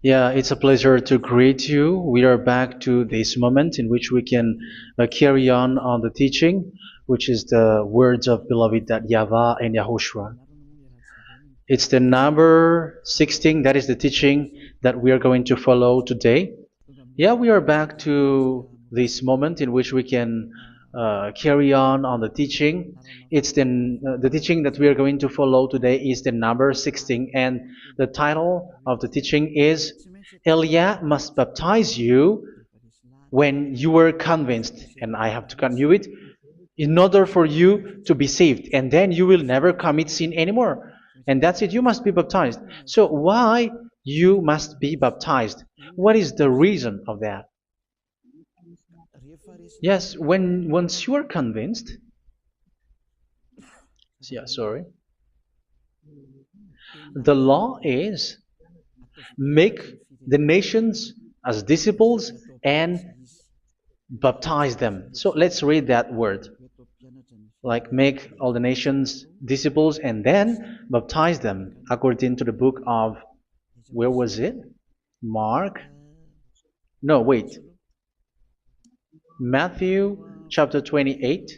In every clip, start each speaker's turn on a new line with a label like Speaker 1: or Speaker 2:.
Speaker 1: Yeah, it's a pleasure to greet you. We are back to this moment in which we can carry on the teaching, which is the words of beloved that YAHVAH and YAHOSHUA. It's the number 16, that is the teaching that we are going to follow today. Yeah, we are back to this moment in which we can carry on the teaching. It's the teaching that we are going to follow today is the number 16, and the title of the teaching is Elia must baptize you when you were convinced, and I have to continue it, in order for you to be saved, and then you will never commit sin anymore. And that's it, you must be baptized. So why you must be baptized? What is the reason of that? Yes, once you are convinced, yeah, sorry, the law is make the nations as disciples and baptize them. So let's read that word. Like make all the nations disciples and then baptize them according to the book of, where was it? Mark? No, wait. Matthew chapter 28.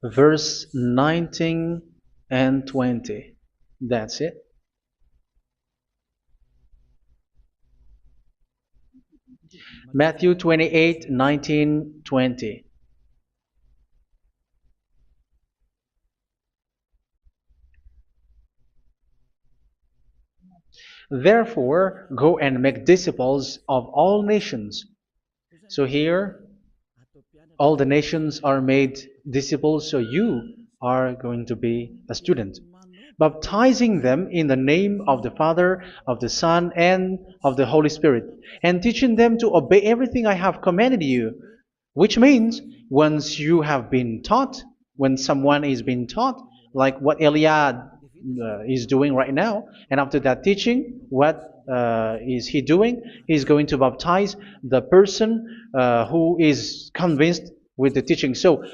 Speaker 1: Verse 19 and 20. That's it. Matthew 28, 19, 20. Therefore, go and make disciples of all nations. So here, all the nations are made disciples, so you are going to be a student. Baptizing them in the name of the Father, of the Son, and of the Holy Spirit, and teaching them to obey everything I have commanded you. Which means, once you have been taught, when someone is being taught, like what Elia is doing right now, and after that teaching, what is he doing? He's going to baptize the person who is convinced with the teaching. So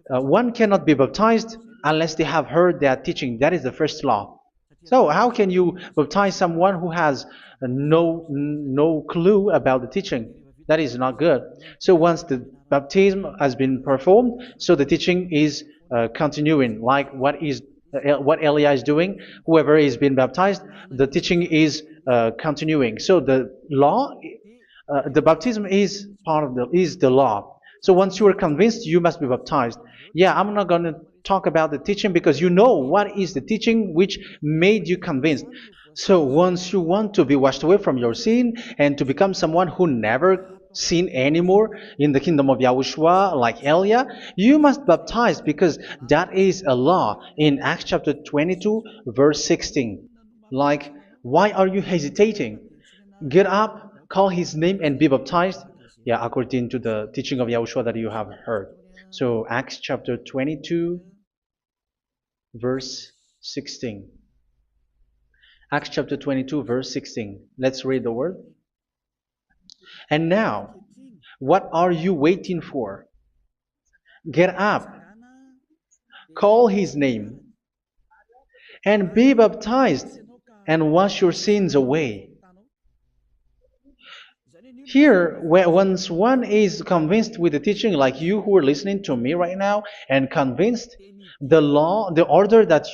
Speaker 1: one cannot be baptized unless they have heard that teaching. That is the first law. So how can you baptize someone who has no clue about the teaching? That is not good. So once the baptism has been performed, so the teaching is continuing, like what Elia is doing. Whoever is being baptized, the teaching is continuing. So the law, the baptism is part of the law. So once you are convinced, you must be baptized. Yeah, I'm not going to talk about the teaching because you know what is the teaching which made you convinced. So once you want to be washed away from your sin and to become someone who never sin anymore in the kingdom of Yahushua, like Elia, you must baptize because that is a law in Acts chapter 22, verse 16. Like, why are you hesitating? Get up, call his name, and be baptized. Yeah, according to the teaching of Yahushua that you have heard. So Acts chapter 22, verse 16. Acts chapter 22, verse 16. Let's read the word. And now, what are you waiting for? Get up, call his name, and be baptized, and wash your sins away. Here, once one is convinced with the teaching, like you who are listening to me right now, and convinced, the law, the order that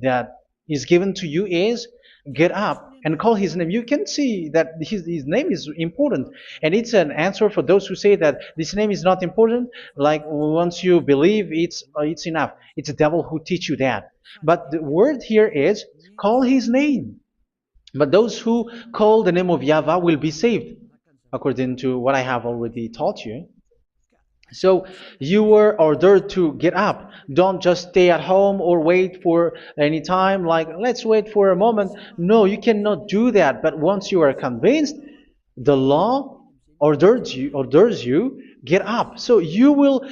Speaker 1: that is given to you is get up and call his name. You can see that his name is important, and it's an answer for those who say that this name is not important. Like once you believe, it's enough. It's the devil who teach you that. But the word here is call his name. But those who call the name of YAHVAH will be saved, according to what I have already taught you. So you were ordered to get up. Don't just stay at home or wait for any time, like let's wait for a moment. No, you cannot do that. But once you are convinced, the law orders you get up. So you will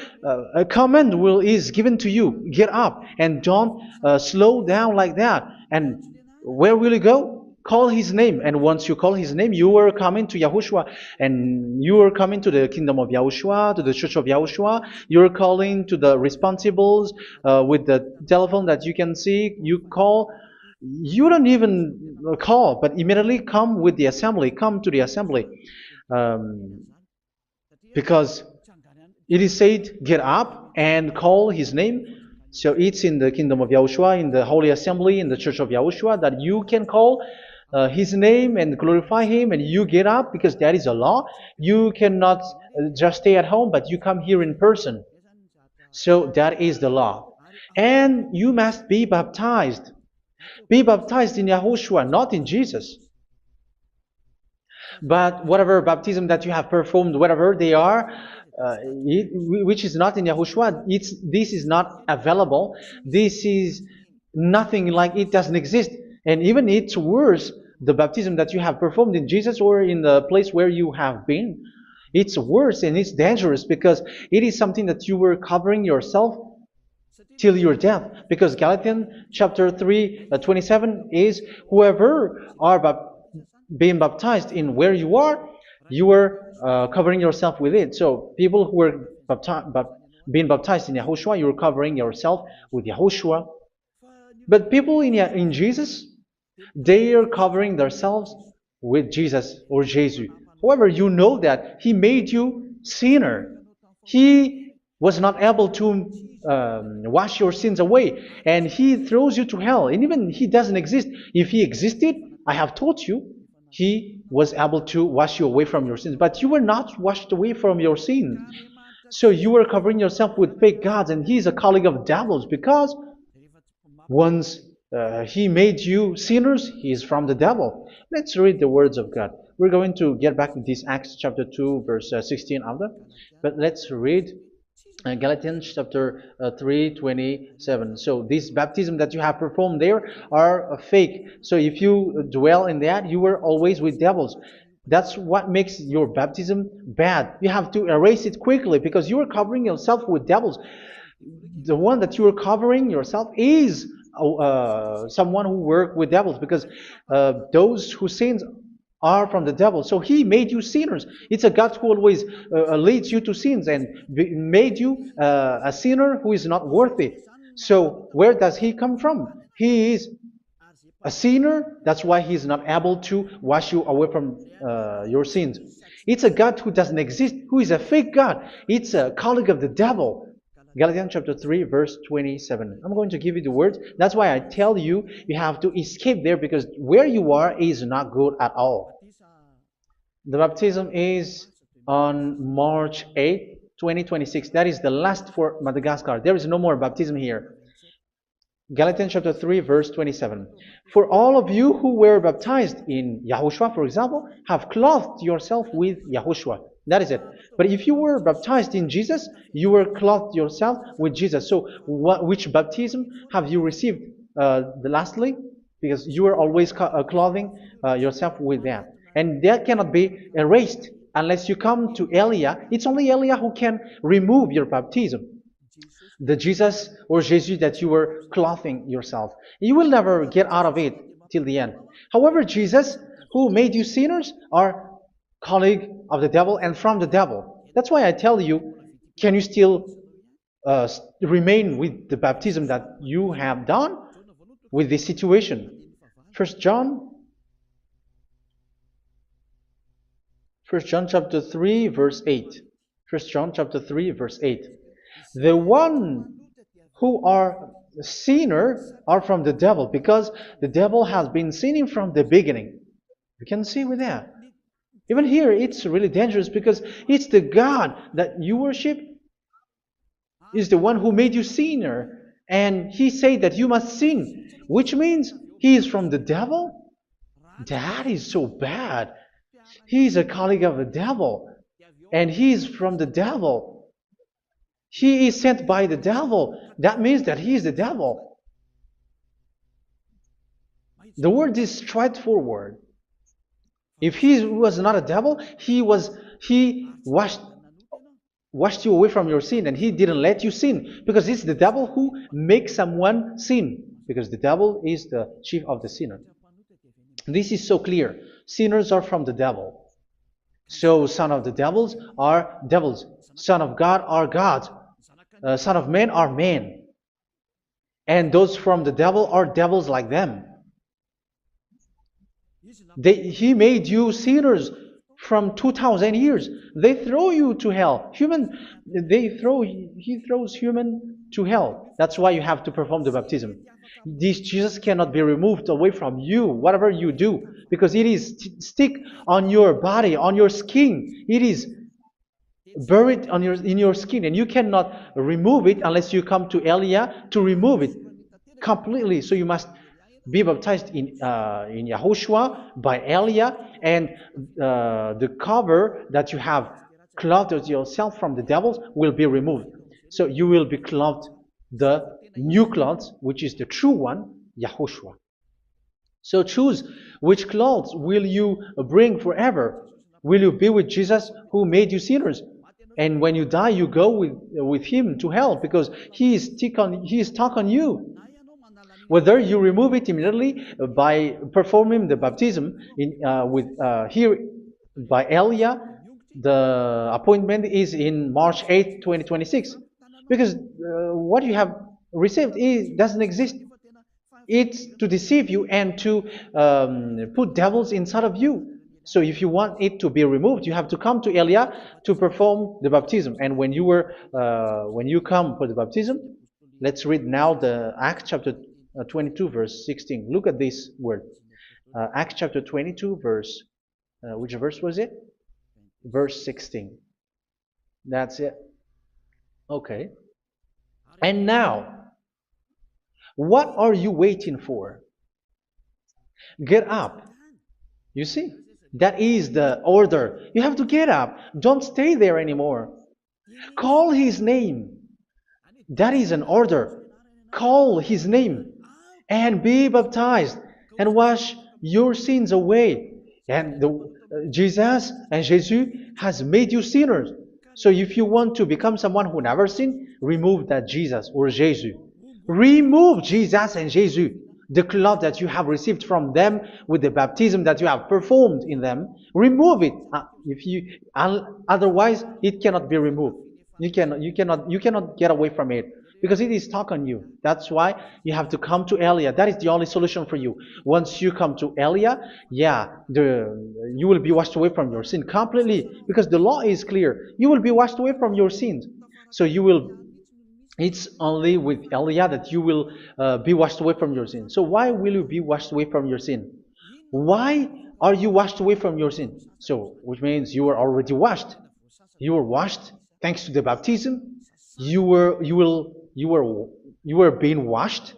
Speaker 1: a command is given to you, get up, and don't slow down like that. And where will you go? call his name. And once you call his name, you are coming to Yahushua, and you are coming to the kingdom of Yahushua, to the church of Yahushua. You're calling to the responsibles with the telephone that you can see. You call. You don't even call, but immediately come with the assembly. Come to the assembly. Um, because it is said, get up and call his name. So it's in the kingdom of Yahushua, in the holy assembly, in the church of Yahushua, that you can call his name and glorify him, and you get up, because that is a law. You cannot just stay at home, but you come here in person. So that is the law. And you must be baptized. Be baptized in Yahushua, not in Jesus. But whatever baptism that you have performed, whatever they are, which is not in Yahushua, this is not available. This is nothing, like it doesn't exist. And even it's worse, the baptism that you have performed in Jesus or in the place where you have been. It's worse and it's dangerous, because it is something that you were covering yourself till your death. Because Galatians chapter 3, 27 is, whoever are being baptized in where you are covering yourself with it. So people who were being baptized in Yahushua, you're covering yourself with Yahushua. But people in Jesus, they are covering themselves with Jesus or Jesus. However, you know that he made you sinner. He was not able to wash your sins away, and he throws you to hell. And even he doesn't exist. If he existed, I have taught you, he was able to wash you away from your sins. But you were not washed away from your sins. So you were covering yourself with fake gods, and he's a colleague of devils, because once he made you sinners, he is from the devil. Let's read the words of God. We're going to get back to this Acts chapter 2, verse 16 after. But let's read Galatians chapter 3:27. So this baptism that you have performed there are fake. So if you dwell in that, you were always with devils. That's what makes your baptism bad. You have to erase it quickly, because you are covering yourself with devils. The one that you are covering yourself is someone who works with devils, because those who sin are from the devil. So he made you sinners. It's a God who always leads you to sins, and made you a sinner who is not worthy. So where does he come from? He is a sinner. That's why he is not able to wash you away from your sins. It's a God who doesn't exist, who is a fake God. It's a colleague of the devil. Galatians chapter 3, verse 27. I'm going to give you the words. That's why I tell you, you have to escape there, because where you are is not good at all. The baptism is on March 8, 2026. That is the last for Madagascar. There is no more baptism here. Galatians chapter 3, verse 27. For all of you who were baptized in Yahushua, for example, have clothed yourself with Yahushua. That is it. But if you were baptized in Jesus, you were clothed yourself with Jesus. So which baptism have you received lastly? Because you are always clothing yourself with that. And that cannot be erased unless you come to Elia. It's only Elia who can remove your baptism. The Jesus or Jesus that you were clothing yourself. You will never get out of it till the end. However, Jesus, who made you sinners, are colleague of the devil and from the devil. That's why I tell you, can you still remain with the baptism that you have done with this situation? 1 John chapter 3, verse 8. 1 John chapter 3, verse 8. The one who are sinner are from the devil, because the devil has been sinning from the beginning. You can see with that. Even here, it's really dangerous, because it's the God that you worship is the one who made you sinner, and he said that you must sin, which means he is from the devil. That is so bad. He is a colleague of the devil, and he is from the devil. He is sent by the devil. That means that he is the devil. The word is straightforward. If he was not a devil, he washed you away from your sin, and he didn't let you sin, because it's the devil who makes someone sin, because the devil is the chief of the sinner. This is so clear. Sinners are from the devil. So son of the devils are devils. Son of God are gods. Son of men are men. And those from the devil are devils like them. He made you sinners from 2000 years. They throw you to hell. He throws human to hell. That's why you have to perform the baptism. This Jesus cannot be removed away from you, whatever you do, because it is stick on your body, on your skin. It is buried in your skin, and you cannot remove it unless you come to Elia to remove it completely. So you must be baptized in Yahushua by Elia, and the cover that you have clothed yourself from the devils will be removed. So you will be clothed the new clothes, which is the true one, Yahushua. So choose which clothes will you bring forever. Will you be with Jesus who made you sinners? And when you die, you go with him to hell because he is stuck on you. Whether you remove it immediately by performing the baptism here by Elia, the appointment is in March 8, 2026. Because what you have received doesn't exist. It's to deceive you and to put devils inside of you. So if you want it to be removed, you have to come to Elia to perform the baptism. And when you come for the baptism, let's read now the Acts chapter 22 verse 16. Look at this word. Acts chapter 22 verse, which verse was it? Verse 16. That's it. Okay. And now, what are you waiting for? Get up. You see, that is the order. You have to get up. Don't stay there anymore. Call his name. That is an order. Call his name and be baptized and wash your sins away. And Jesus has made you sinners. So if you want to become someone who never sinned, remove that Jesus or Jesus. Remove Jesus and Jesus, the cloth that you have received from them with the baptism that you have performed in them. Remove it. Otherwise, it cannot be removed. You cannot get away from it because it is stuck on you. That's why you have to come to Elia. That is the only solution for you. Once you come to Elia, you will be washed away from your sin completely because the law is clear. You will be washed away from your sins. So it's only with Elia that you will be washed away from your sin. So why will you be washed away from your sin? Why are you washed away from your sin? So, which means you are already washed. You were washed thanks to the baptism. You were being washed,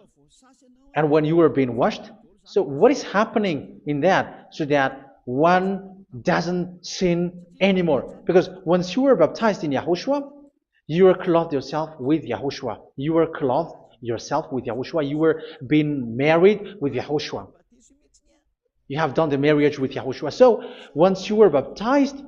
Speaker 1: and when you were being washed, so what is happening in that? So that one doesn't sin anymore. Because once you were baptized in Yahushua, you were clothed yourself with Yahushua. You were clothed yourself with Yahushua. You were being married with Yahushua. You have done the marriage with Yahushua. So once you were baptized,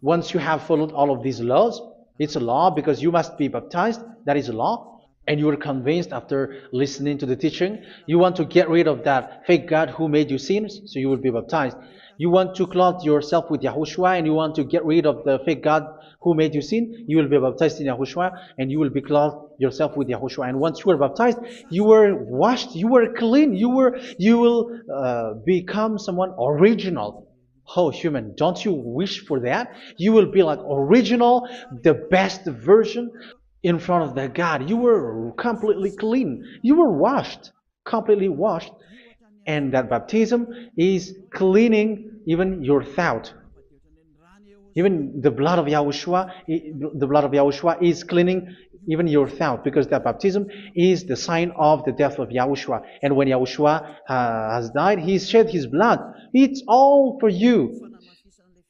Speaker 1: once you have followed all of these laws, it's a law because you must be baptized. That is a law. And you are convinced after listening to the teaching, you want to get rid of that fake God who made you sinners, so you will be baptized. You want to clothe yourself with Yahushua and you want to get rid of the fake God who made you sin, you will be baptized in Yahushua and you will be clothed yourself with Yahushua. And once you are baptized, you were washed, you were clean, you will become someone original. Oh, human, don't you wish for that? You will be like original, the best version in front of that God. You were completely clean. You were washed, completely washed. And that baptism is cleaning even your thought. Even the blood of Yahushua is cleaning even your thought, because that baptism is the sign of the death of Yahushua. And when Yahushua has died, he shed his blood. It's all for you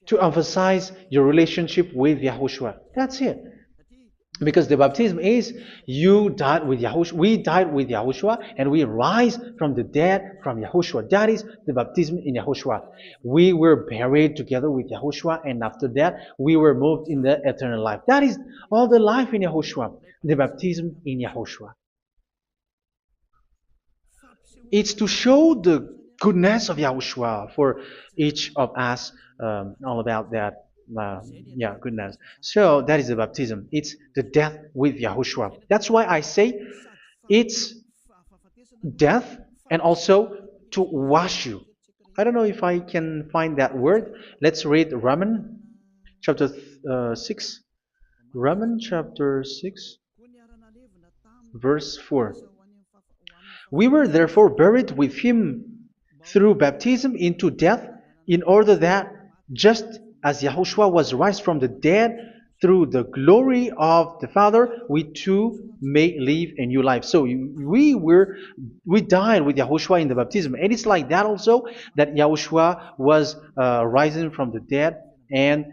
Speaker 1: to emphasize your relationship with Yahushua. That's it. Because the baptism is you died with Yahushua, we died with Yahushua, and we rise from the dead from Yahushua. That is the baptism in Yahushua. We were buried together with Yahushua, and after that we were moved in the eternal life. That is all the life in Yahushua, the baptism in Yahushua. It's to show the goodness of Yahushua for each of us, all about that. Yeah, goodness. So that is the baptism. It's the death with Yahushua. That's why I say it's death and also to wash you. I don't know if I can find that word. Let's read Romans chapter 6. Romans chapter 6, verse 4. We were therefore buried with him through baptism into death, in order that, just as Yahushua was raised from the dead through the glory of the Father, we too may live a new life. So we died with Yahushua in the baptism, and it's like that also that Yahushua was rising from the dead, and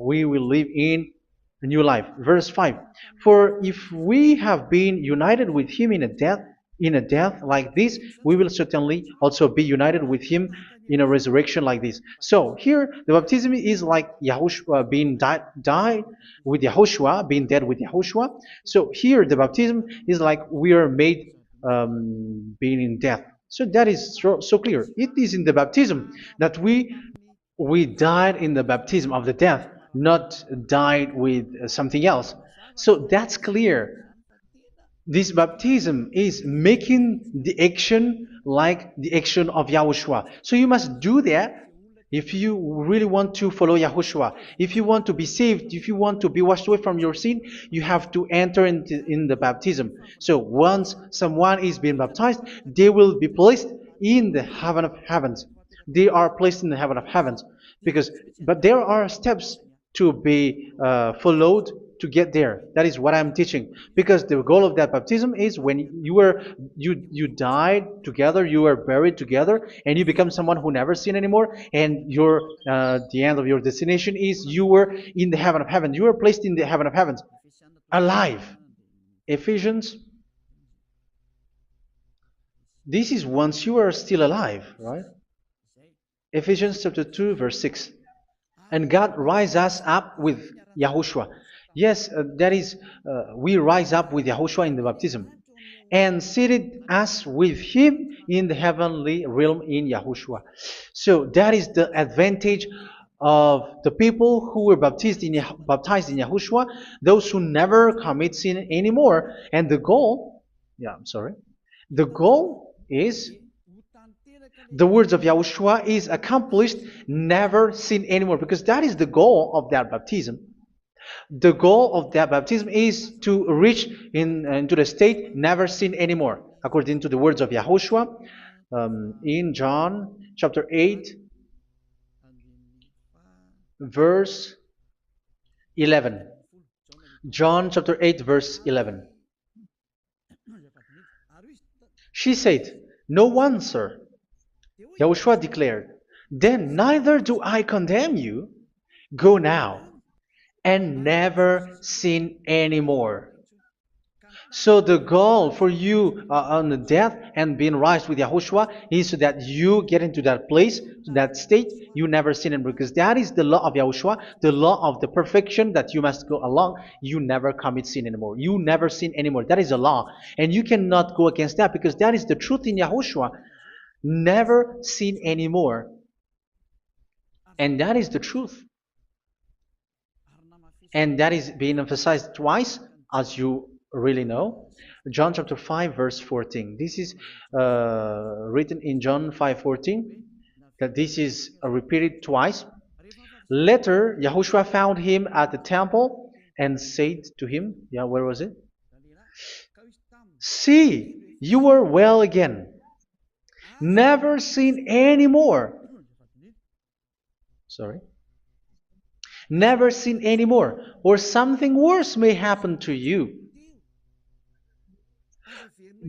Speaker 1: we will live in a new life. Verse 5. For if we have been united with him in a death like this, we will certainly also be united with him in a resurrection like this. So here the baptism is like Yahushua being died with Yahushua, being dead with Yahushua. So here the baptism is like we are made being in death. So that is so clear. It is in the baptism that we died in the baptism of the death, not died with something else. So that's clear. This baptism is making the action like the action of Yahushua. So you must do that if you really want to follow Yahushua. If you want to be saved, if you want to be washed away from your sin, you have to enter in the baptism. So once someone is being baptized, they will be placed in the heaven of heavens. They are placed in the heaven of heavens, but there are steps to be followed to get there. That is what I'm teaching, because the goal of that baptism is when you died together, you were buried together, and you become someone who never sin anymore, and the end of your destination is you were in the heaven of heaven. You were placed in the heaven of heavens, alive. Ephesians. This is once you are still alive, right? Ephesians chapter 2, verse 6. And God rise us up with Yahushua. Yes, that is, we rise up with Yahushua in the baptism. And seated us with him in the heavenly realm in Yahushua. So that is the advantage of the people who were baptized in Yahushua, those who never commit sin anymore. And the goal, the goal is the words of Yahushua is accomplished, never sin anymore, because that is the goal of that baptism. The goal of that baptism is to reach into the state never sin anymore, according to the words of Yahushua in John chapter 8, verse 11. John chapter 8, verse 11. She said, "No one, sir." Yahushua declared, "Then neither do I condemn you. Go now and never sin anymore." So the goal for you on the death and being raised with Yahushua is so that you get into that place, that state, you never sin anymore. Because that is the law of Yahushua, the law of the perfection that you must go along. You never commit sin anymore. You never sin anymore. That is a law. And you cannot go against that, because that is the truth in Yahushua. Never sin anymore. And that is the truth. And that is being emphasized twice, as you really know. John chapter 5, verse 14. This is written in John 5:14, that this is repeated twice. Later, Yahushua found him at the temple and said to him, where was it? "See, you are well again. Never sin anymore." Never sin anymore, or something worse may happen to you.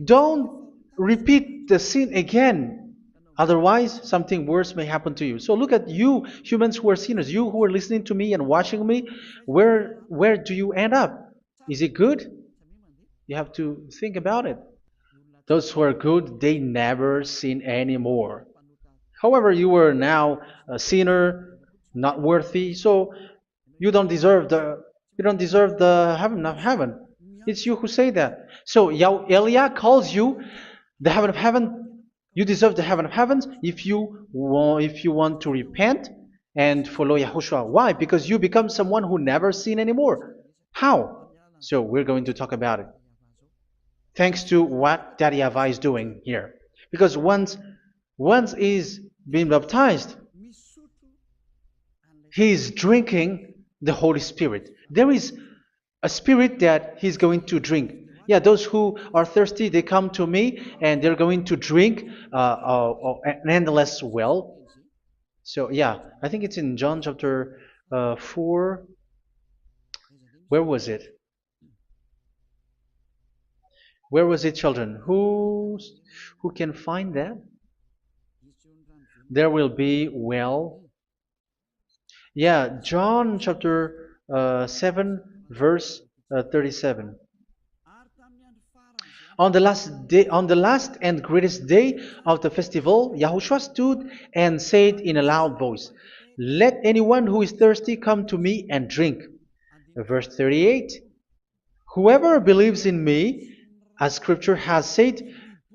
Speaker 1: Don't repeat the sin again. Otherwise, something worse may happen to you. So look at you, humans who are sinners, you who are listening to me and watching me. Where do you end up? Is it good? You have to think about it. Those who are good, they never sin anymore. However, you are now a sinner, not worthy, so you don't deserve the heaven of heaven. It's you who say that. So Elia calls you the heaven of heaven You deserve the heaven of heavens if you want to repent and follow Yahushua. Why? Because you become someone who never sin anymore. How? So we're going to talk about it. Thanks to what Daddy YAHVAH is doing here. Because once is being baptized, he is drinking the Holy Spirit. There is a spirit that he's going to drink. Yeah, those who are thirsty, they come to me and they're going to drink an endless well. So yeah, I think it's in John chapter 4. Where was it? Where was it, children? Who can find that? There will be well. Yeah, John chapter 7, verse 37. On the last and greatest day of the festival, Yahushua stood and said in a loud voice, "Let anyone who is thirsty come to me and drink." Verse 38, "Whoever believes in me, as scripture has said,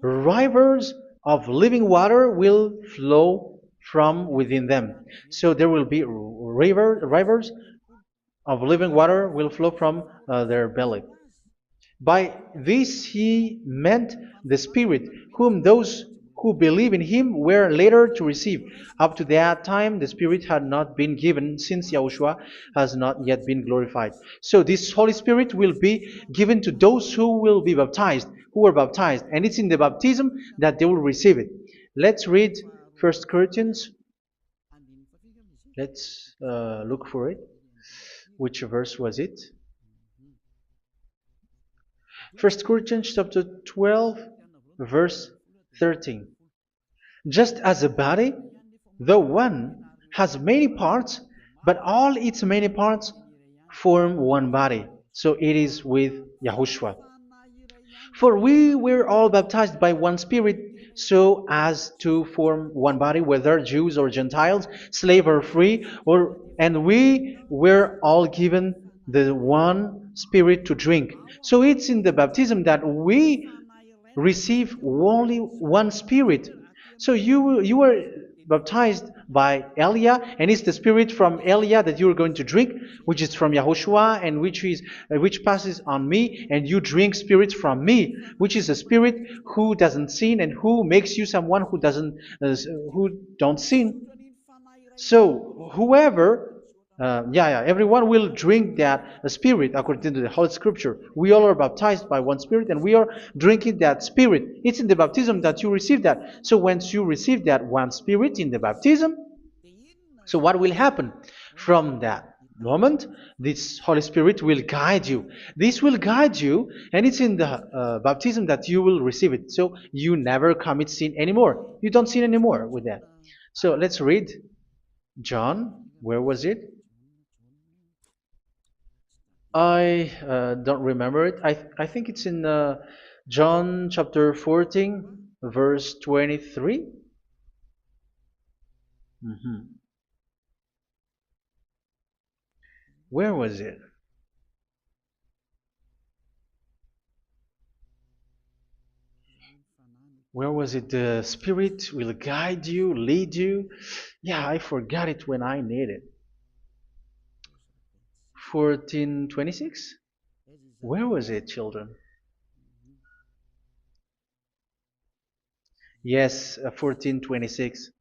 Speaker 1: rivers of living water will flow from within them." So there will be rivers of living water will flow from their belly. By this he meant the Spirit, whom those who believe in him were later to receive. Up to that time, the Spirit had not been given, since Yahushua has not yet been glorified. So this Holy Spirit will be given to those who will be baptized, who were baptized, and it's in the baptism that they will receive it. Let's read 1 Corinthians. Let's look for it. Which verse was it? 1 Corinthians chapter 12, verse 13. Just as a body, though one, has many parts, but all its many parts form one body. So it is with Yahushua. For we were all baptized by one Spirit, so as to form one body, whether Jews or Gentiles, slave or free, and we were all given the one Spirit to drink. So it's in the baptism that we receive only one Spirit. So you were baptized by Elia, and it's the Spirit from Elia that you are going to drink, which is from Yahushua, and which passes on me, and you drink Spirit from me, which is a Spirit who doesn't sin and who makes you someone who don't sin. So whoever everyone will drink that Spirit according to the Holy Scripture. We all are baptized by one Spirit, and we are drinking that Spirit. It's in the baptism that you receive that. So once you receive that one Spirit in the baptism, so what will happen? From that moment, this Holy Spirit will guide you. This will guide you, and it's in the baptism that you will receive it. So you never commit sin anymore. You don't sin anymore with that. So let's read John. Where was it? I don't remember it. I think it's in John chapter 14, verse 23. Where was it? Where was it? The Spirit will guide you, lead you. Yeah, I forgot it when I need it. 14:26? Where was it, children? Yes, 14:26.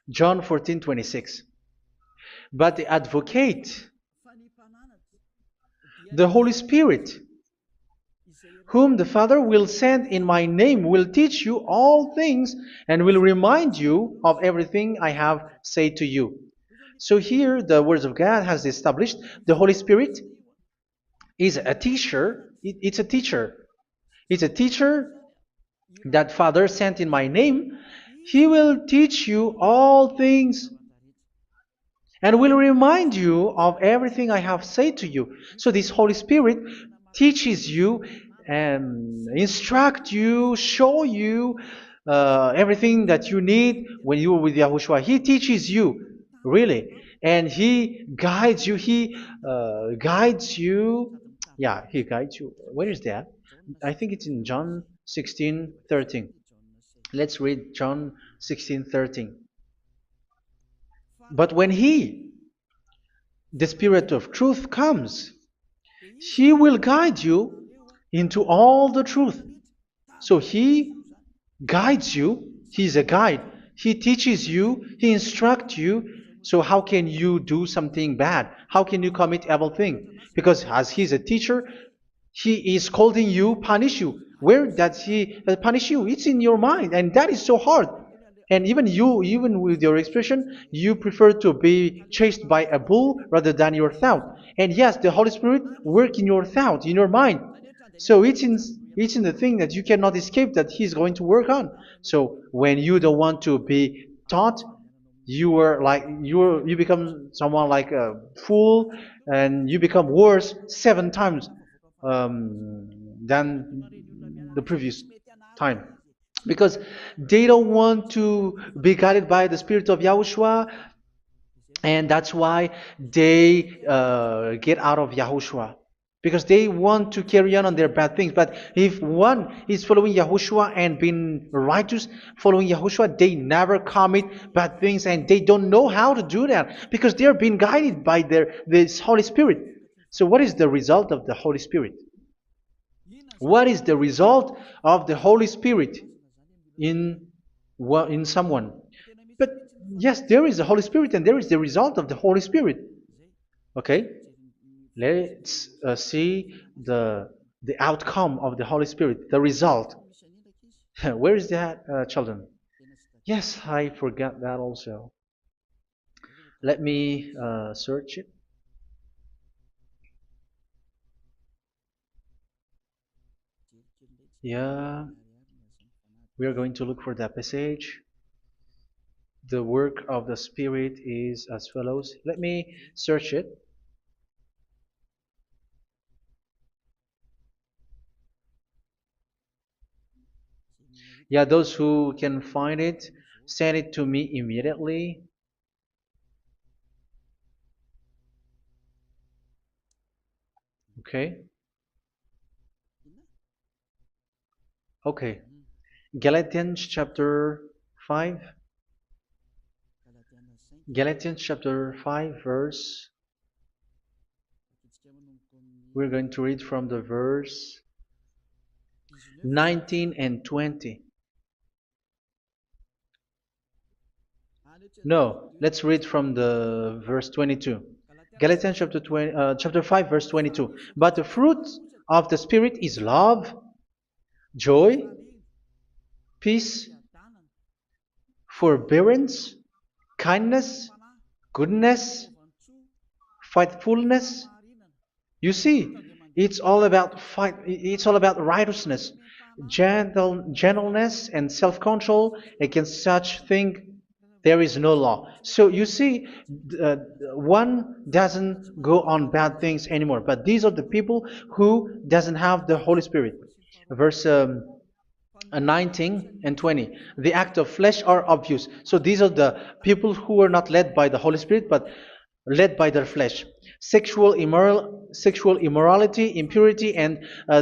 Speaker 1: John 14:26. But the advocate, the Holy Spirit, whom the Father will send in my name, will teach you all things and will remind you of everything I have said to you. So here the words of God has established the Holy Spirit is a teacher. It's a teacher. It's a teacher that Father sent in my name. He will teach you all things and will remind you of everything I have said to you. So this Holy Spirit teaches you and instruct you, show you everything that you need when you are with Yahushua. He teaches you, really. And He guides you. He guides you. Yeah, He guides you. Where is that? I think it's in John 16:13. Let's read John 16:13. But when He, the Spirit of truth, comes, He will guide you into all the truth. So He guides you. He's a guide. He teaches you. He instructs you. So how can you do something bad? How can you commit evil thing? Because as He's a teacher, He is scolding you, punish you. Where does He punish you? It's in your mind, and that is so hard. And even you, even with your expression, you prefer to be chased by a bull rather than your thought. And yes, the Holy Spirit work in your thought, in your mind. So it's in the thing that you cannot escape that He's going to work on. So when you don't want to be taught, you become someone like a fool, and you become worse 7 times than the previous time, because they don't want to be guided by the Spirit of Yahushua, and that's why they get out of Yahushua, because they want to carry on their bad things. But if one is following Yahushua and being righteous, following Yahushua, they never commit bad things, and they don't know how to do that because they are being guided by this Holy Spirit. So what is the result of the Holy Spirit? What is the result of the Holy Spirit in someone? But yes, there is the Holy Spirit, and there is the result of the Holy Spirit. Okay, let's see the outcome of the Holy Spirit, the result. Where is that, children? Yes, I forgot that also. Let me search it. Yeah, we are going to look for that passage. The work of the Spirit is as follows. Let me search it. Yeah, those who can find it, send it to me immediately. Okay. Okay. Galatians chapter 5. Galatians chapter 5 verse. We're going to read from the verse 19 and 20. No, let's read from the verse 22. Galatians chapter 5 verse 22. But the fruit of the Spirit is love, joy, peace, forbearance, kindness, goodness, faithfulness. You see, it's all about fight. It's all about righteousness, gentleness, and self-control. Against such thing, there is no law. So you see, uh, one doesn't go on bad things anymore. But these are the people who doesn't have the Holy Spirit. Verse 19 and 20. The act of flesh are obvious. So these are the people who are not led by the Holy Spirit, but led by their flesh. Sexual immorality, impurity, and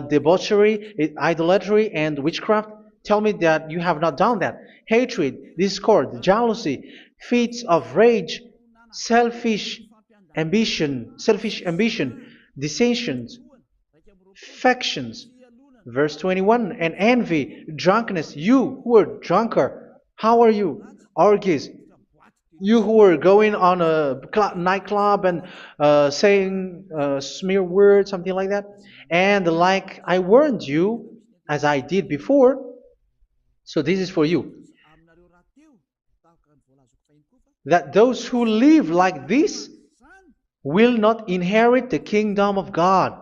Speaker 1: debauchery, idolatry, and witchcraft. Tell me that you have not done that. Hatred, discord, jealousy, fits of rage, selfish ambition, dissensions, factions. Verse 21, and envy, drunkenness. You who are drunkard, how are you? Orgies. You who are going on a nightclub and saying smear words, something like that. And like I warned you, as I did before, so this is for you. That those who live like this will not inherit the kingdom of God.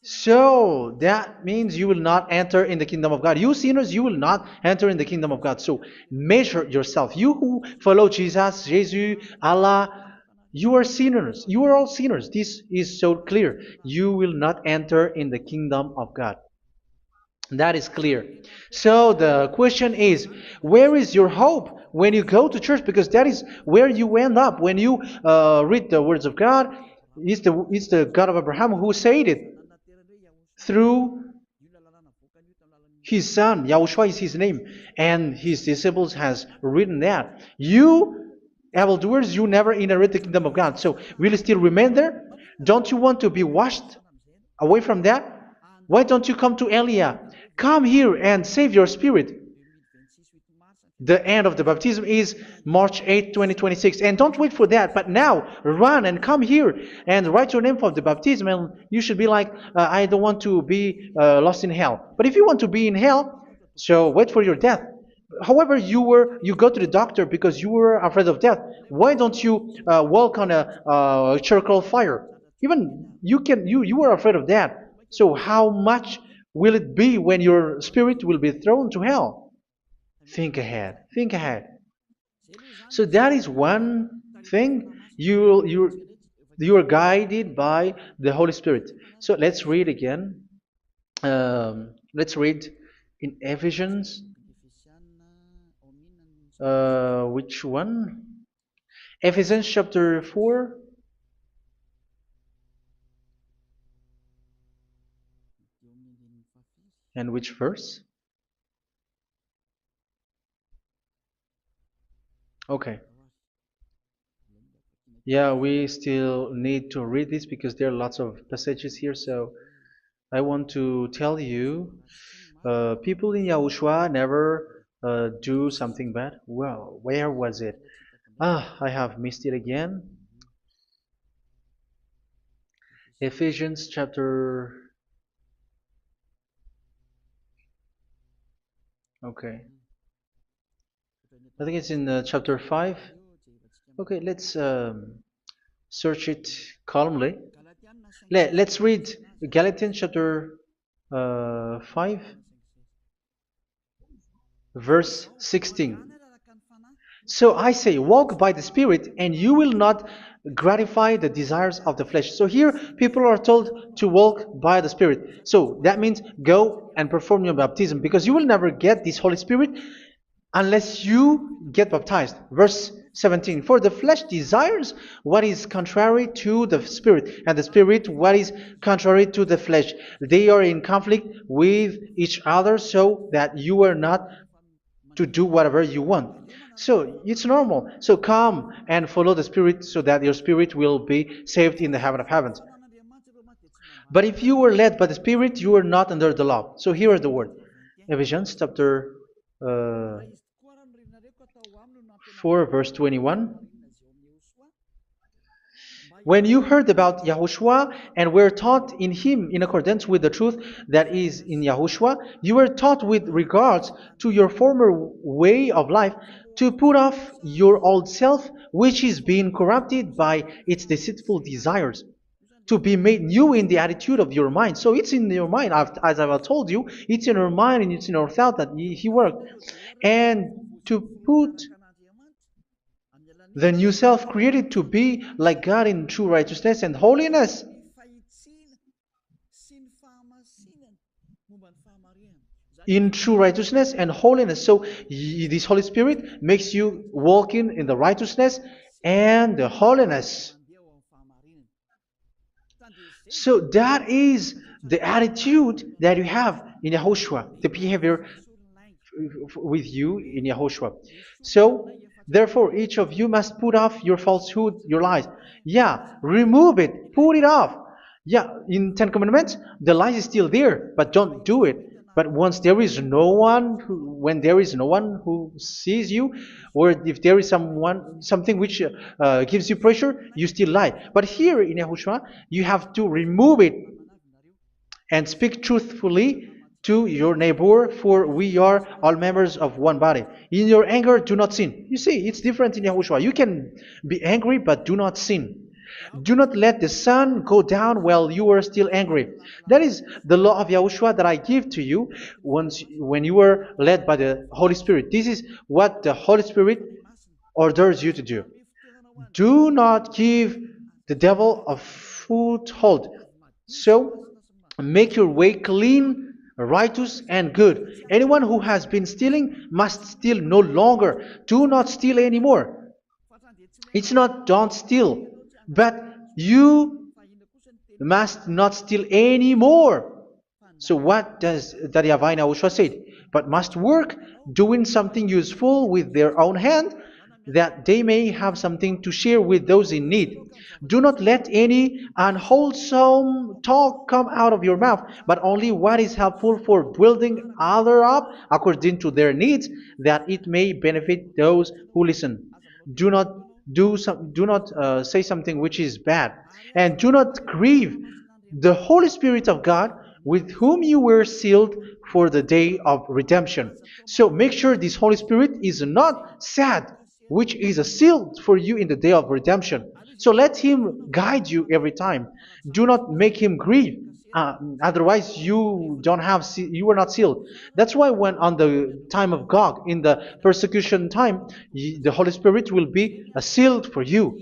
Speaker 1: So that means you will not enter in the kingdom of God. You sinners, you will not enter in the kingdom of God. So measure yourself. You who follow Jesus, Allah, you are sinners. You are all sinners. This is so clear. You will not enter in the kingdom of God. That is clear. So the question is, where is your hope when you go to church? Because that is where you end up when you read the words of God. It's the God of Abraham who said it. Through His son, Yahushua is his name, and his disciples has written that. You evildoers, you never inherit the kingdom of God. So will you still remain there? Don't you want to be washed away from that? Why don't you come to Elia? Come here and save your spirit. The end of the baptism is March 8th, 2026. And don't wait for that, but now run and come here and write your name for the baptism. And you should be like, I don't want to be lost in hell. But if you want to be in hell, so wait for your death. However, you go to the doctor because you were afraid of death. Why don't you walk on a charcoal fire? Even you were afraid of that. So how much will it be when your spirit will be thrown to hell? Think ahead. Think ahead. So that is one thing. You are guided by the Holy Spirit. So let's read again. Let's read in Ephesians. Which one? Ephesians chapter 4. And which verse? Okay. Yeah, we still need to read this because there are lots of passages here. So I want to tell you, people in Yahushua never do something bad. Well, where was it? I have missed it again. Ephesians chapter. Okay. I think it's in chapter 5. Okay, let's search it calmly. Let's read Galatians chapter 5, verse 16. So I say, walk by the Spirit, and you will not gratify the desires of the flesh. So here, people are told to walk by the Spirit. So that means go and perform your baptism, because you will never get this Holy Spirit unless you get baptized. Verse 17. For the flesh desires what is contrary to the Spirit, and the Spirit what is contrary to the flesh. They are in conflict with each other, so that you are not to do whatever you want. So it's normal. So come and follow the Spirit so that your spirit will be saved in the heaven of heavens. But if you were led by the Spirit, you are not under the law. So here is the word. Ephesians chapter 4 verse 21. When you heard about Yahushua and were taught in him in accordance with the truth that is in Yahushua, you were taught with regards to your former way of life to put off your old self, which is being corrupted by its deceitful desires, to be made new in the attitude of your mind. So it's in your mind, as I've told you, it's in your mind and it's in your thought that he worked. And to put the new self created to be like God in true righteousness and holiness. In true righteousness and holiness. So this Holy Spirit makes you walk in the righteousness and the holiness. So that is the attitude that you have in Yahushua, the behavior with you in Yahushua. So therefore, each of you must put off your falsehood, your lies. Yeah, remove it, put it off. Yeah, in Ten Commandments, the lies is still there, but don't do it. But once there is no one, when there is no one who sees you, or if there is something which gives you pressure, you still lie. But here in Yahushua, you have to remove it and speak truthfully to your neighbor, for we are all members of one body. In your anger, do not sin. You see, it's different in Yahushua. You can be angry, but do not sin. Do not let the sun go down while you are still angry. That is the law of Yahushua that I give to you when you were led by the Holy Spirit. This is what the Holy Spirit orders you to do. Do not give the devil a foothold. So, make your way clean, righteous, and good. Anyone who has been stealing must steal no longer. Do not steal anymore. It's not don't steal, but you must not steal anymore. So what does Daddy Avai Yahushua say? But must work doing something useful with their own hand, that they may have something to share with those in need. Do not let any unwholesome talk come out of your mouth, but only what is helpful for building others up according to their needs, that it may benefit those who listen. Do not do not say something which is bad, and do not grieve the Holy Spirit of God, with whom you were sealed for the day of redemption. So make sure this Holy Spirit is not sad, which is a seal for you in the day of redemption. So let him guide you every time. Do not make him grieve. Otherwise, you don't have you were not sealed. That's why when on the time of God, in the persecution time, the Holy Spirit will be a sealed for you.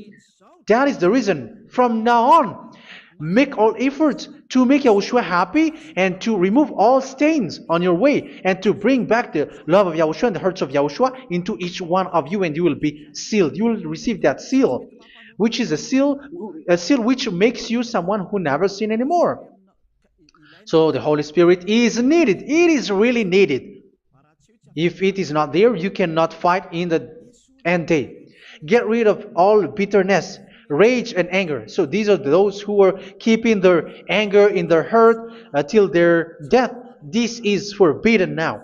Speaker 1: That is the reason. From now on, make all efforts to make Yahushua happy and to remove all stains on your way and to bring back the love of Yahushua and the hearts of Yahushua into each one of you, and you will be sealed. You will receive that seal, which is a seal which makes you someone who never sin anymore. So the Holy Spirit is needed. It is really needed. If it is not there, you cannot fight in the end day. Get rid of all bitterness, rage, and anger. So these are those who are keeping their anger in their heart till their death. This is forbidden now.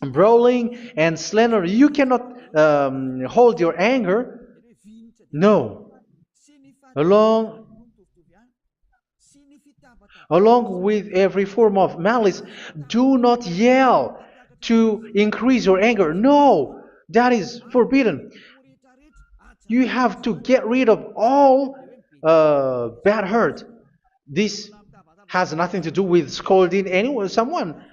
Speaker 1: Brawling and slander. You cannot hold your anger. No. Along Along with every form of malice, do not yell to increase your anger. No, that is forbidden. You have to get rid of all bad hurt. This has nothing to do with scolding anyone, someone.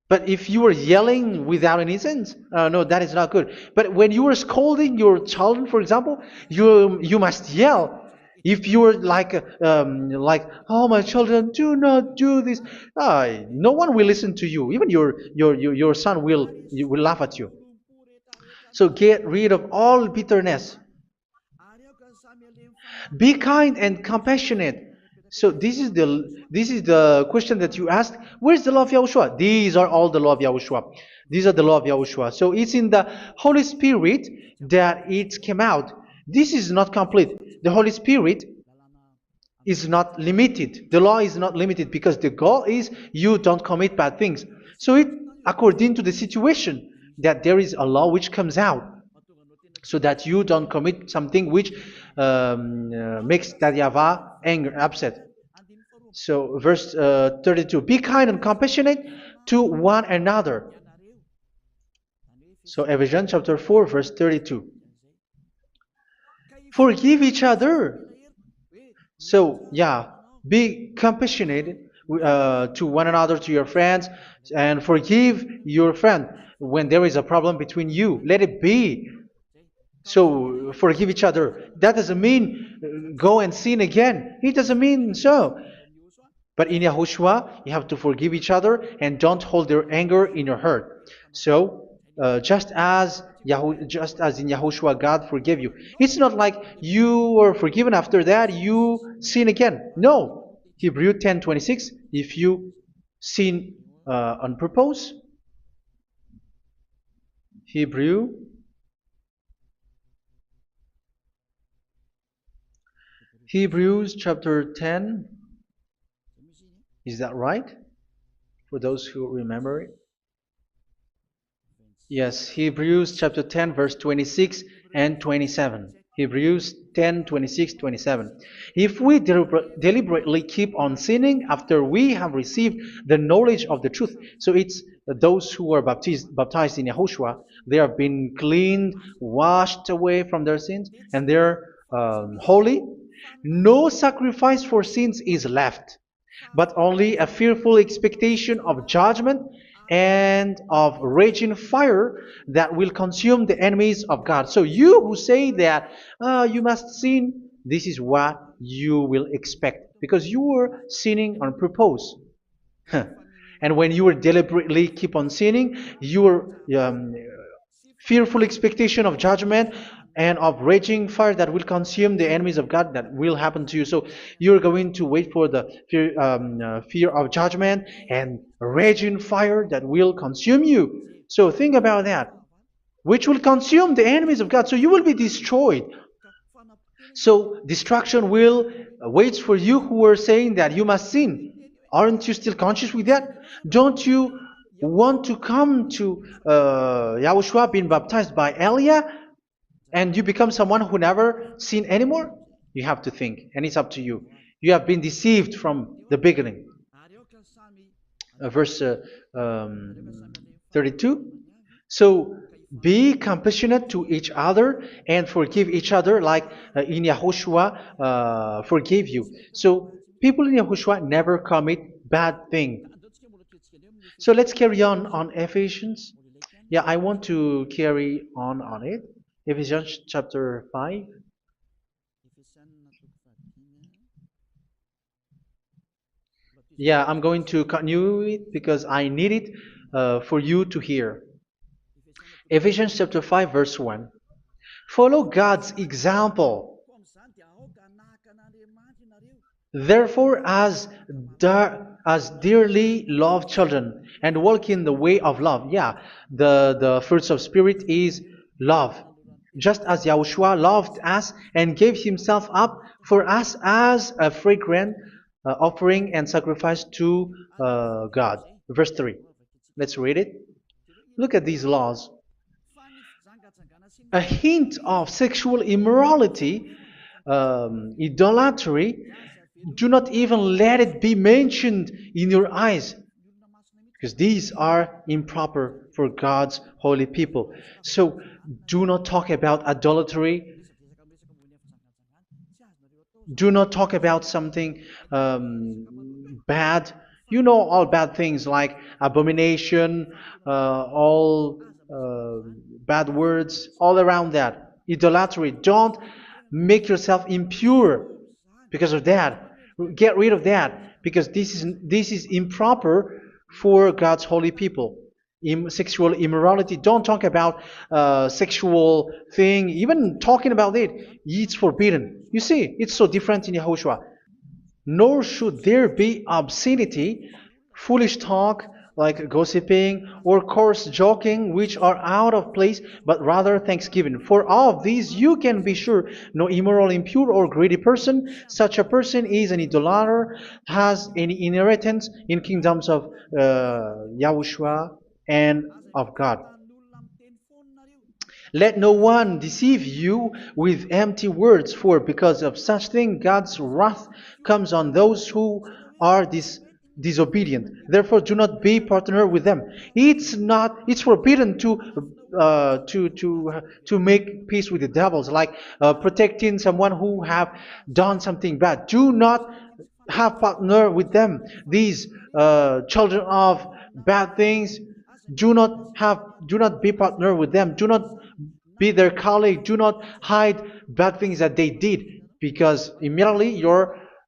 Speaker 1: But if you are yelling without any sense, no, that is not good. But when you are scolding your children, for example, you must yell. If you are like, oh my children, do not do this, no one will listen to you. Even your son will laugh at you. So get rid of all bitterness. Be kind and compassionate. So this is the question that you asked. Where's the law of Yahushua? These are all the law of Yahushua. These are the law of Yahushua. So it's in the Holy Spirit that it came out. This is not complete. The Holy Spirit is not limited. The law is not limited because the goal is you don't commit bad things. So it according to the situation that there is a law which comes out, so that you don't commit something which makes that YAHVAH anger, upset. So verse 32, be kind and compassionate to one another. So Ephesians chapter 4 verse 32. Forgive each other. So yeah, be compassionate to one another, to your friends, and forgive your friend when there is a problem between you. Let it be. So forgive each other. That doesn't mean go and sin again. It doesn't mean so. But in Yahushua, you have to forgive each other and don't hold your anger in your heart. So just as in Yahushua, God forgave you. It's not like you were forgiven after that you sin again. No. Hebrew 10:26. If you sin on purpose, Hebrews chapter 10. Is that right? For those who remember it? Yes, Hebrews chapter 10 verse 26 and 27. Hebrews 10, 26, 27. If we deliberately keep on sinning after we have received the knowledge of the truth, so it's those who are baptized in Yahushua, they have been cleaned, washed away from their sins, and they're holy. No sacrifice for sins is left, but only a fearful expectation of judgment and of raging fire that will consume the enemies of God. So you who say that you must sin, this is what you will expect, because you were sinning on purpose. And when you deliberately keep on sinning, you are fearful expectation of judgment and of raging fire that will consume the enemies of God that will happen to you. So you're going to wait for the fear of judgment and raging fire that will consume you. So think about that, which will consume the enemies of God. So you will be destroyed. So destruction will wait for you who are saying that you must sin. Aren't you still conscious with that? Don't you want to come to Yahushua being baptized by Elia and you become someone who never sinned anymore? You have to think, and it's up to you. You have been deceived from the beginning. Verse 32. So be compassionate to each other and forgive each other like in Yahushua forgave you. So people in Yahushua never commit bad thing. So let's carry on Ephesians. Yeah, I want to carry on it. Ephesians chapter 5. Yeah, I'm going to continue it because I need it for you to hear. Ephesians chapter 5 verse 1. Follow God's example. Therefore, as dearly loved children, and walk in the way of love. Yeah, the fruits of spirit is love. Just as Yahushua loved us and gave himself up for us as a fragrant offering and sacrifice to God. Verse 3. Let's read it. Look at these laws. A hint of sexual immorality, idolatry, do not even let it be mentioned in your eyes, because these are improper for God's holy people. So do not talk about idolatry. Do not talk about something bad. You know all bad things like abomination, all bad words, all around that. Idolatry. Don't make yourself impure because of that. Get rid of that because this is improper for God's holy people. Sexual immorality. Don't talk about sexual thing. Even talking about it's forbidden. You see, it's so different in Yahushua. Nor should there be obscenity, foolish talk like gossiping or coarse joking, which are out of place, but rather thanksgiving. For of these you can be sure: no immoral, impure, or greedy person, such a person is an idolater, has any inheritance in kingdoms of Yahushua and of God. Let no one deceive you with empty words, for because of such thing God's wrath comes on those who are disobedient. Therefore, do not be partner with them. It's forbidden to make peace with the devils, like protecting someone who have done something bad. Do not have partner with them. These children of bad things, do not be partner with them. Do not be their colleague. Do not hide bad things that they did, because immediately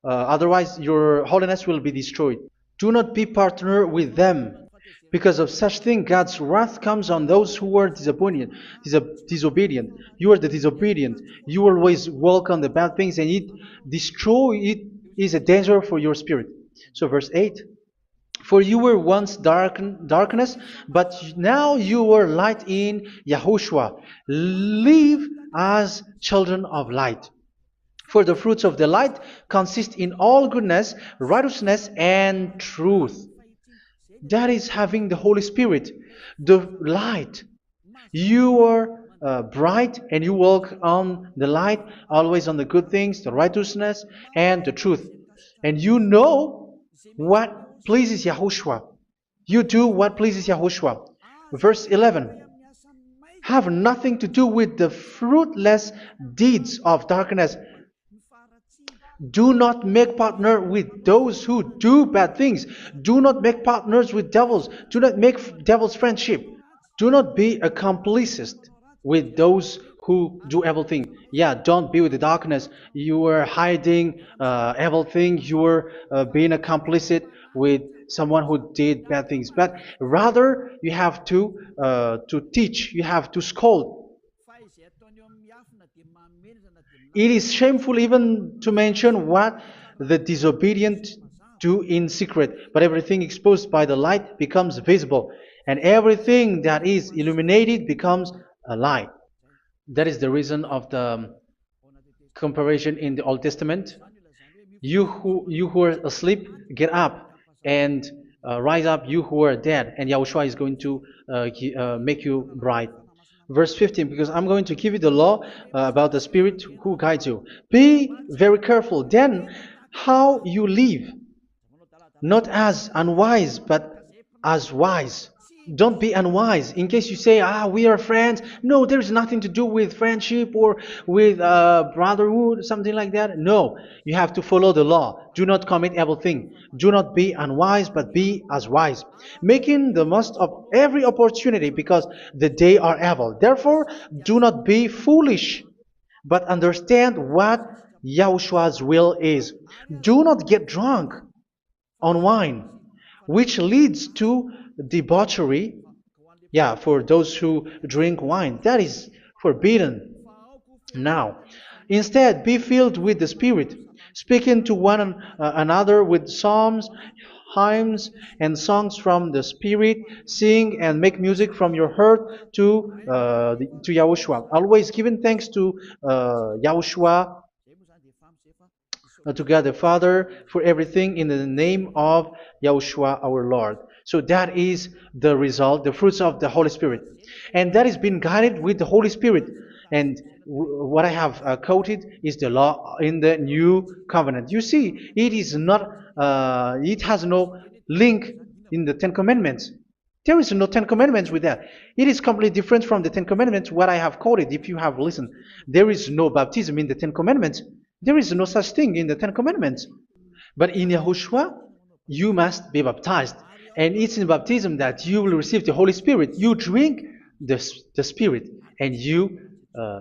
Speaker 1: otherwise your holiness will be destroyed. Do not be partner with them. Because of such thing, God's wrath comes on those who are disobedient. You are the disobedient. You always walk on the bad things, and it is a danger for your spirit. So verse 8. For you were once darkness, but now you are light in Yahushua. Live as children of light. For the fruits of the light consist in all goodness, righteousness, and truth. That is having the Holy Spirit, the light. You are bright and you walk on the light, always on the good things, the righteousness, and the truth. And you know what pleases Yahushua. You do what pleases Yahushua. Verse 11. Have nothing to do with the fruitless deeds of darkness. Do not make partner with those who do bad things. Do not make partners with devils. Do not make devils friendship. Do not be accomplices with those who do evil things. Yeah, don't be with the darkness. You are hiding evil things. You are being a complicit with someone who did bad things, but rather you have to teach, you have to scold. It is shameful even to mention what the disobedient do in secret, but everything exposed by the light becomes visible, and everything that is illuminated becomes a light. That is the reason of the comparison in the Old Testament. You who are asleep, get up and rise up, you who are dead, and Yahushua is going to make you bright. Verse 15, because I'm going to give you the law about the Spirit who guides you. Be very careful then how you live, not as unwise, but as wise. Don't be unwise. In case you say, we are friends. No, there's nothing to do with friendship or with brotherhood, something like that. No, you have to follow the law. Do not commit evil thing. Do not be unwise, but be as wise, making the most of every opportunity, because the day are evil. Therefore, do not be foolish, but understand what Yahushua's will is. Do not get drunk on wine, which leads to debauchery. Yeah, for those who drink wine, that is forbidden now. Instead, be filled with the Spirit, speaking to one another with psalms, hymns, and songs from the Spirit. Sing and make music from your heart to Yahushua, always giving thanks to Yahushua, to God the Father, for everything in the name of Yahushua our Lord. So that is the result, the fruits of the Holy Spirit. And that is being guided with the Holy Spirit. And what I have quoted is the law in the new covenant. You see, it is not, it has no link in the Ten Commandments. There is no Ten Commandments with that. It is completely different from the Ten Commandments, what I have quoted, if you have listened. There is no baptism in the Ten Commandments. There is no such thing in the Ten Commandments. But in Yahushua, you must be baptized. And it's in baptism that you will receive the Holy Spirit. You drink the Spirit, and you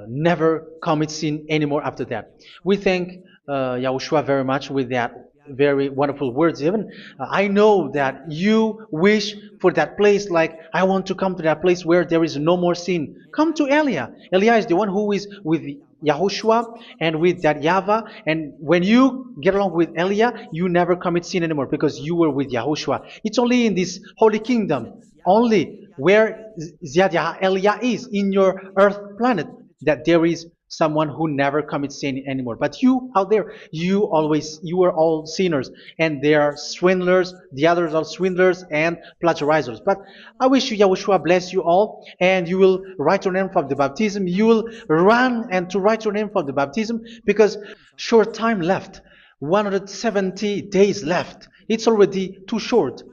Speaker 1: never commit sin anymore after that. We thank Yahushua very much with that very wonderful words. Even I know that you wish for that place, like, I want to come to that place where there is no more sin. Come to Elia. Elia is the one who is with Yahushua and with that YAHVAH. And when you get along with Elia, you never commit sin anymore, because you were with Yahushua. It's only in this holy kingdom, only where Ziad Elia is, in your earth planet, that there is someone who never commits sin anymore. But you out there, you are all sinners, and they are swindlers. The others are swindlers and plagiarizers. But I wish you, Yahushua, bless you all, and you will write your name for the baptism. You will run and to write your name for the baptism, because short time left, 170 days left. It's already too short.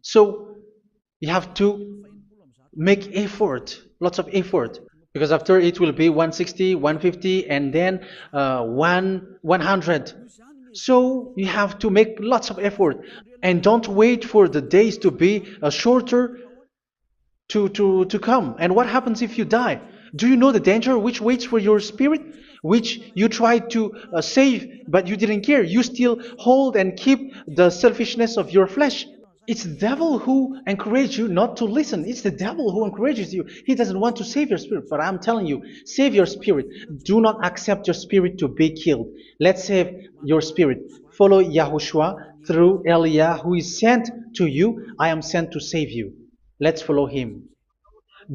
Speaker 1: So you have to make effort, lots of effort, because after it will be 160, 150, and then 100. So you have to make lots of effort, and don't wait for the days to be shorter to come. And what happens if you die? Do you know the danger which waits for your spirit, which you tried to save, but you didn't care? You still hold and keep the selfishness of your flesh. It's the devil who encourages you not to listen. It's the devil who encourages you. He doesn't want to save your spirit. But I'm telling you, save your spirit. Do not accept your spirit to be killed. Let's save your spirit. Follow Yahushua through Elia, who is sent to you. I am sent to save you. Let's follow him.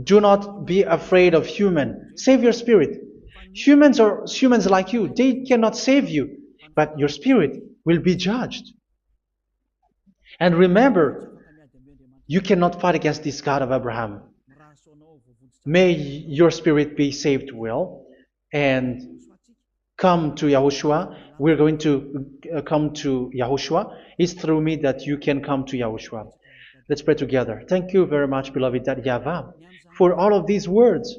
Speaker 1: Do not be afraid of human. Save your spirit. Humans are humans like you. They cannot save you. But your spirit will be judged. And remember, you cannot fight against this God of Abraham. May your spirit be saved well, and come to Yahushua. We're going to come to Yahushua. It's through me that you can come to Yahushua. Let's pray together. Thank you very much, beloved YAHVAH, for all of these words,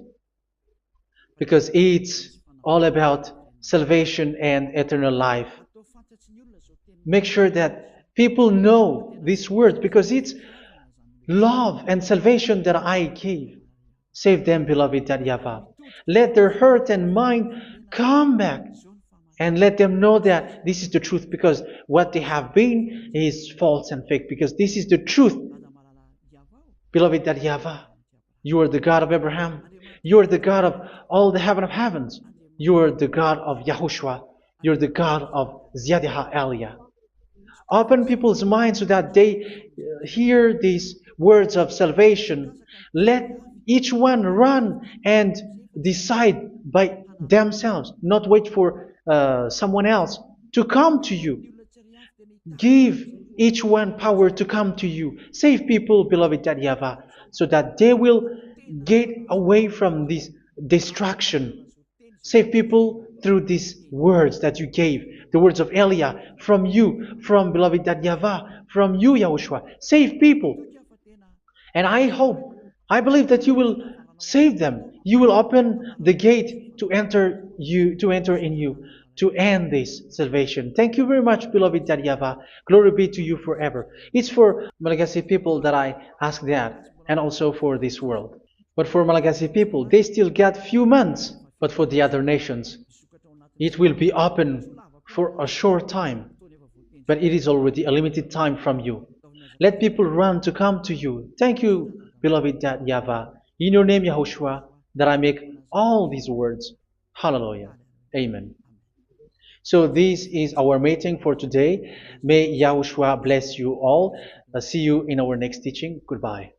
Speaker 1: because it's all about salvation and eternal life. Make sure that people know these words, because it's love and salvation that I gave. Save them, beloved YAHVAH. Let their heart and mind come back and let them know that this is the truth, because what they have been is false and fake, because this is the truth. Beloved, that YAHVAH, you are the God of Abraham. You are the God of all the heaven of heavens. You are the God of YAHOSHUA. You are the God of Ziyadiha Aliyah. Open people's minds so that they hear these words of salvation. Let each one run and decide by themselves, not wait for someone else to come to you. Give each one power to come to you. Save people, beloved YAHVAH, so that they will get away from this distraction. Save people through these words that you gave, the words of Elia, from you, from beloved YAHVAH, from you, Yahushua. Save people. And I hope, I believe that you will save them. You will open the gate to enter in you, to end this salvation. Thank you very much, beloved YAHVAH. Glory be to you forever. It's for Malagasy people that I ask that, and also for this world. But for Malagasy people, they still get few months. But for the other nations, it will be open for a short time. But it is already a limited time from you. Let people run to come to you. Thank you, beloved YAHVAH. In your name, Yahushua, that I make all these words. Hallelujah. Amen. So this is our meeting for today. May Yahushua bless you all. See you in our next teaching. Goodbye.